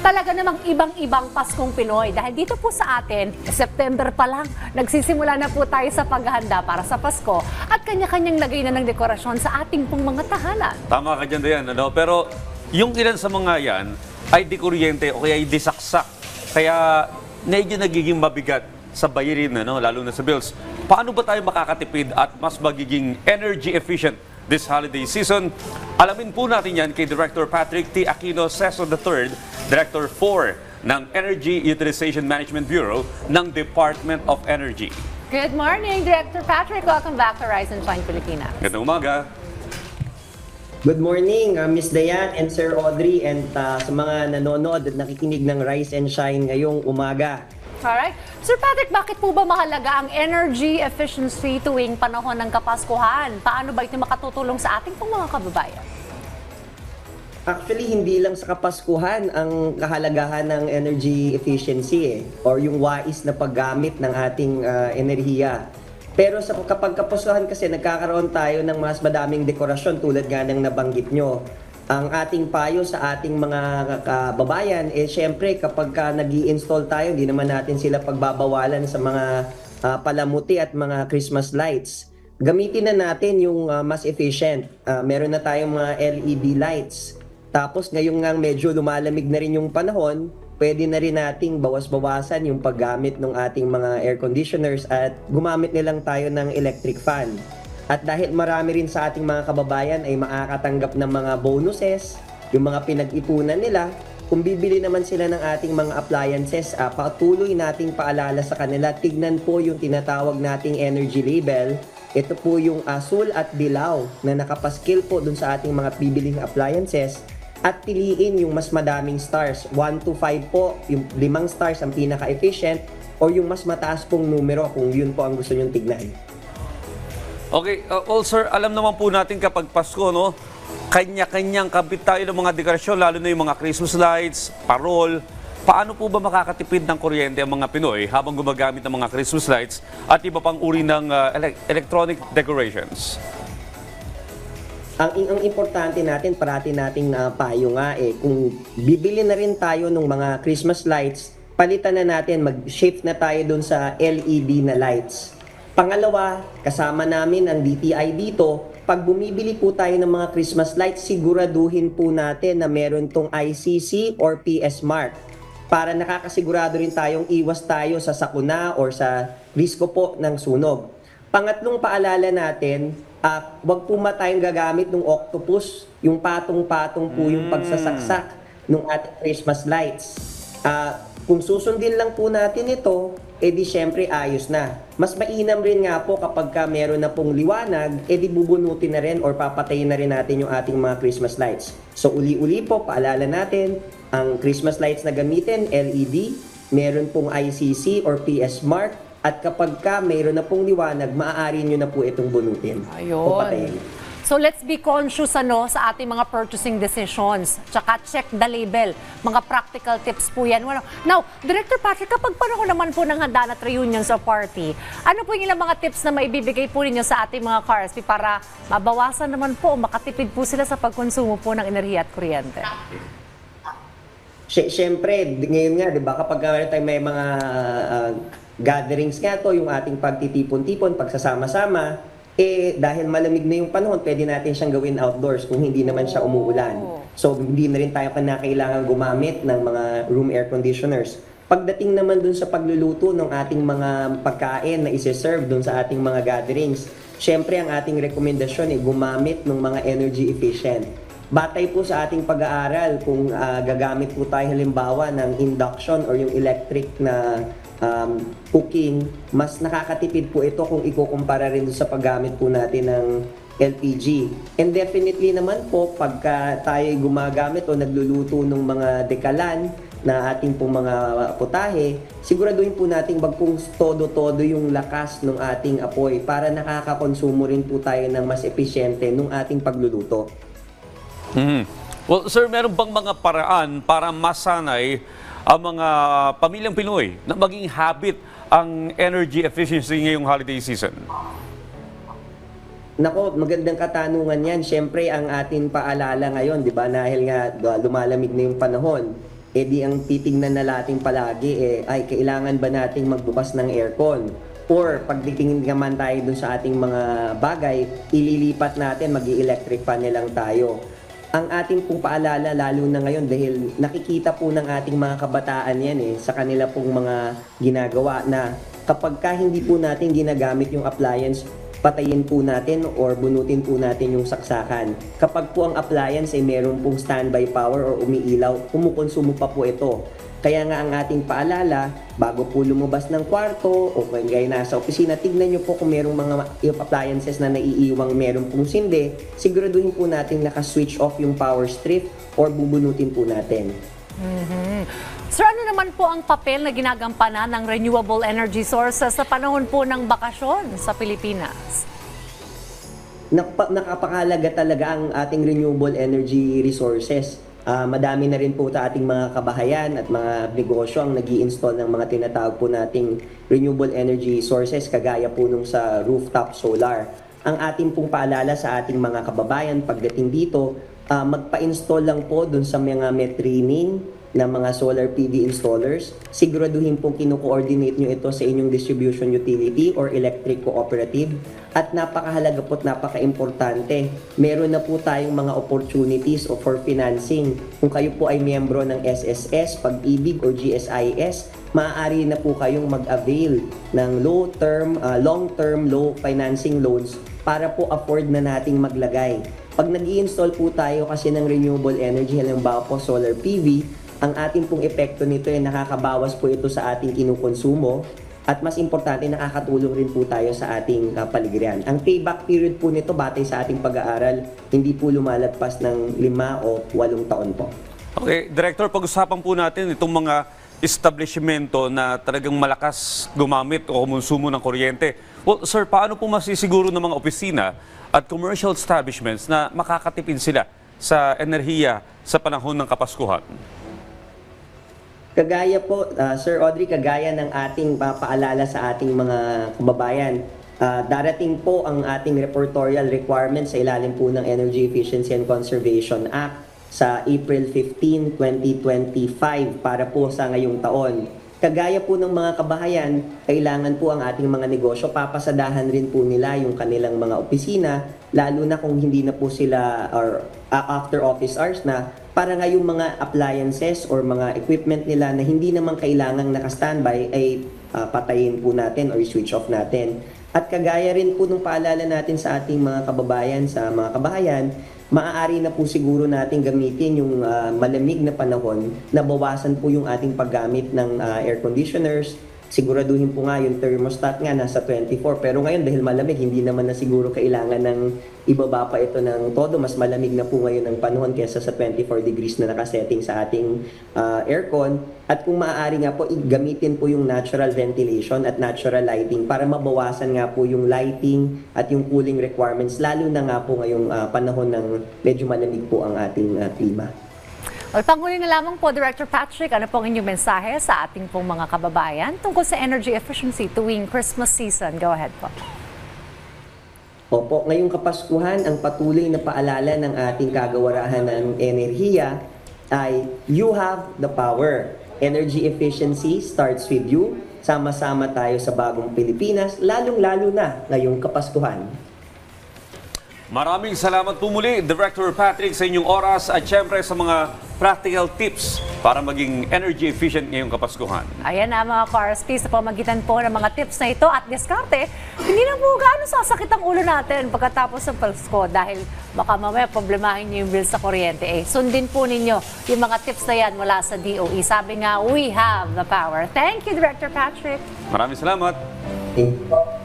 Talaga namang ibang-ibang Paskong Pinoy dahil dito po sa atin, September pa lang, nagsisimula na po tayo sa paghahanda para sa Pasko at kanya-kanyang lagay na ng dekorasyon sa ating pong mga tahanan. Tama ka dyan, Dayan, ano? Pero yung ilan sa mga yan ay di kuryente o kaya ay di saksak. Kaya medyo nagiging mabigat sa bayarin, ano? Lalo na sa bills. Paano ba tayo makakatipid at mas magiging energy efficient this holiday season? Alamin po natin yan kay Director Patrick T. Aquino Seso III, Director 4 ng Energy Utilization Management Bureau ng Department of Energy. Good morning, Director Patrick. Welcome back to Rise and Shine Pilipinas. Gandang umaga. Good morning, Miss Dayan and Sir Audrey and sa mga nanonood at nakikinig ng Rise and Shine ngayong umaga. Alright. Sir Patrick, bakit po ba mahalaga ang energy efficiency tuwing panahon ng Kapaskuhan? Paano ba ito makatutulong sa ating pong mga kababayan? Actually, hindi lang sa Kapaskuhan ang kahalagahan ng energy efficiency or yung wais na paggamit ng ating enerhiya. Pero kapag Kapaskuhan kasi nagkakaroon tayo ng mas madaming dekorasyon tulad nga ng nabanggit nyo. Ang ating payo sa ating mga kababayan, syempre kapag nag-i-install tayo, hindi naman natin sila pagbabawalan sa mga palamuti at mga Christmas lights. Gamitin na natin yung mas efficient. Meron na tayong mga LED lights. Tapos ngayong nga medyo lumalamig na rin yung panahon, pwede na rin nating bawas-bawasan yung paggamit ng ating mga air conditioners at gumamit nilang tayo ng electric fan. At dahil marami rin sa ating mga kababayan ay makakatanggap ng mga bonuses, yung mga pinag-ipunan nila, kung bibili naman sila ng ating mga appliances, patuloy nating paalala sa kanila, tignan po yung tinatawag nating energy label. Ito po yung asul at dilaw na nakapaskil po dun sa ating mga bibiling appliances at piliin yung mas madaming stars. 1 to 5 po, yung 5 stars ang pinaka-efficient o yung mas mataas pong numero kung yun po ang gusto nyong tignan. Okay, sir, alam naman po natin kapag Pasko, no? Kanya-kanyang kabit tayo ng mga dekorasyon, lalo na yung mga Christmas lights, parol. Paano po ba makakatipid ng kuryente ang mga Pinoy habang gumagamit ng mga Christmas lights at iba pang uri ng electronic decorations? Ang importante natin, parati nating payo nga kung bibili na rin tayo ng mga Christmas lights, palitan na natin, mag-shift na tayo dun sa LED na lights. Pangalawa, kasama namin ang DTI dito, pag bumibili po tayo ng mga Christmas lights, siguraduhin po natin na meron tong ICC or PS Mark para nakakasigurado rin tayong iwas tayo sa sakuna or sa risko po ng sunog. Pangatlong paalala natin, wag po tayong gagamit ng octopus, yung patong-patong po yung pagsasaksak ng ating Christmas lights. Kung susundin lang po natin ito, edi syempre ayos na. Mas mainam rin nga po kapag meron na pong liwanag, edi bubunutin na rin or papatayin na rin natin yung ating mga Christmas lights. So uli-uli po, paalala natin, ang Christmas lights na gamitin, LED, meron pong ICC or PS Mark, at kapag mayroon na pong liwanag, maaari nyo na po itong bunutin. O patayin. So let's be conscious sa ating mga purchasing decisions. Tsaka check the label. Mga practical tips po yan. Now, Director Patrick, kapag panahon naman po ng handa at reunion sa party, ano po yung ilang mga tips na maibibigay po ninyo sa ating mga cars para mabawasan naman po, makatipid po sila sa pagkonsumo po ng enerhiya at kuryente? Siyempre, ngayon nga, di ba, kapag may mga gatherings nga to, yung ating pagtitipon-tipon, pagsasama-sama, dahil malamig na yung panahon, pwede natin siyang gawin outdoors kung hindi naman siya umuulan. So, hindi na rin tayo kailangan gumamit ng mga room air conditioners. Pagdating naman dun sa pagluluto ng ating mga pagkain na isi-serve dun sa ating mga gatherings, syempre ang ating rekomendasyon ay gumamit ng mga energy efficient. Batay po sa ating pag-aaral kung gagamit po tayo halimbawa ng induction or yung electric na cooking, mas nakakatipid po ito kung ikukumpara rin sa paggamit po natin ng LPG. And definitely naman po, pagka tayo gumagamit o nagluluto ng mga dekalan na ating pong mga putahe, siguraduhin po natin wag pong todo-todo yung lakas ng ating apoy para nakakakonsumo rin po tayo ng mas epesyente ng ating pagluluto. Well, sir, meron bang mga paraan para masanay ang mga pamilyang Pinoy na maging habit ang energy efficiency ngayong holiday season? Nako, magandang katanungan yan. Siyempre, ang ating paalala ngayon, di ba, dahil nga lumalamig na yung panahon, di ang titignan na natin palagi ay kailangan ba nating magbukas ng aircon? Or pagtitingin naman tayo dun sa ating mga bagay, ililipat natin, mag-electric fan na lang tayo. Ang ating pong paalala, lalo na ngayon dahil nakikita po ng ating mga kabataan yan sa kanila pong mga ginagawa na kapag hindi po natin ginagamit yung appliance, patayin po natin or bunutin po natin yung saksakan. Kapag po ang appliance ay meron pong standby power or umiilaw, kumukonsumo pa po ito. Kaya nga ang ating paalala, bago po lumabas ng kwarto o kaya nasa opisina, tignan nyo po kung merong mga appliances na naiiwang meron pong sindi, siguraduhin po natin naka-switch off yung power strip or bubunutin po natin. Sir, ano naman po ang papel na ginagampanan ng renewable energy sources sa panahon po ng bakasyon sa Pilipinas? Nakapakahalaga talaga ang ating renewable energy resources. Madami na rin po ating mga kabahayan at mga negosyo ang nag-i-install ng mga tinatawag po nating renewable energy sources kagaya po nung sa rooftop solar. Ang ating pong paalala sa ating mga kababayan pagdating dito, magpa-install lang po dun sa mga may training ng mga solar PV installers. Siguraduhin pong kino-coordinate nyo ito sa inyong distribution utility or electric cooperative. At napakahalaga po at napaka-importante, meron na po tayong mga opportunities for financing. Kung kayo po ay miyembro ng SSS, Pag-ibig or GSIS, maaari na po kayong mag-avail ng long-term low financing loans para po afford na nating maglagay. Pag nag-i-install po tayo kasi ng renewable energy, halimbawa po solar PV, ang ating pong epekto nito ay nakakabawas po ito sa ating kinukonsumo at mas importante, nakakatulong rin po tayo sa ating paligiran. Ang payback period po nito batay sa ating pag-aaral, hindi po lumalagpas ng 5 o 8 taon po. Okay, Director, pag-usapan po natin itong mga establishmento na talagang malakas gumamit o kumonsumo ng kuryente. Well, sir, paano po masisiguro ng mga opisina at commercial establishments na makakatipid sila sa enerhiya sa panahon ng Kapaskuhan? Kagaya po, Sir Audrey, kagaya ng ating paalala sa ating mga kababayan, darating po ang ating reportorial requirements sa ilalim po ng Energy Efficiency and Conservation Act sa April 15, 2025 para po sa ngayong taon. Kagaya po ng mga kabahayan, kailangan po ang ating mga negosyo, papasadahan rin po nila yung kanilang mga opisina, lalo na kung hindi na po sila or after office hours na, para ngayong mga appliances or mga equipment nila na hindi naman kailangang naka-standby ay patayin po natin or switch off natin. At kagaya rin po nung paalala natin sa ating mga kababayan, sa mga kabahayan, maaari na po siguro natin gamitin yung malamig na panahon na bawasan po yung ating paggamit ng air conditioners. Siguraduhin po nga yung thermostat nga nasa 24. Pero ngayon dahil malamig, hindi naman na siguro kailangan ng ibaba pa ito ng todo. Mas malamig na po ngayon ang panahon kaysa sa 24 degrees na nakasetting sa ating aircon. At kung maaari nga po, gamitin po yung natural ventilation at natural lighting para mabawasan nga po yung lighting at yung cooling requirements. Lalo na nga po ngayong panahon ng medyo malamig po ang ating klima. O, panghuli na lamang po, Director Patrick, ano pong inyong mensahe sa ating pong mga kababayan tungkol sa energy efficiency tuwing Christmas season? Go ahead po. Opo, ngayong Kapaskuhan, ang patuloy na paalala ng ating kagawarahan ng enerhiya ay you have the power. Energy efficiency starts with you. Sama-sama tayo sa bagong Pilipinas, lalong-lalo na ngayong Kapaskuhan. Maraming salamat po muli, Director Patrick, sa inyong oras at syempre sa mga practical tips para maging energy efficient ngayong Kapaskuhan. Ayan na mga ka-RSP, sa pamagitan po ng mga tips na ito at diskarte, hindi na po gaano sasakit ang ulo natin pagkatapos ng Pasko dahil baka mamaya problemahin niyo yung bill sa kuryente. Sundin po ninyo yung mga tips na yan mula sa DOE. Sabi nga, we have the power. Thank you, Director Patrick. Maraming salamat. Thank you.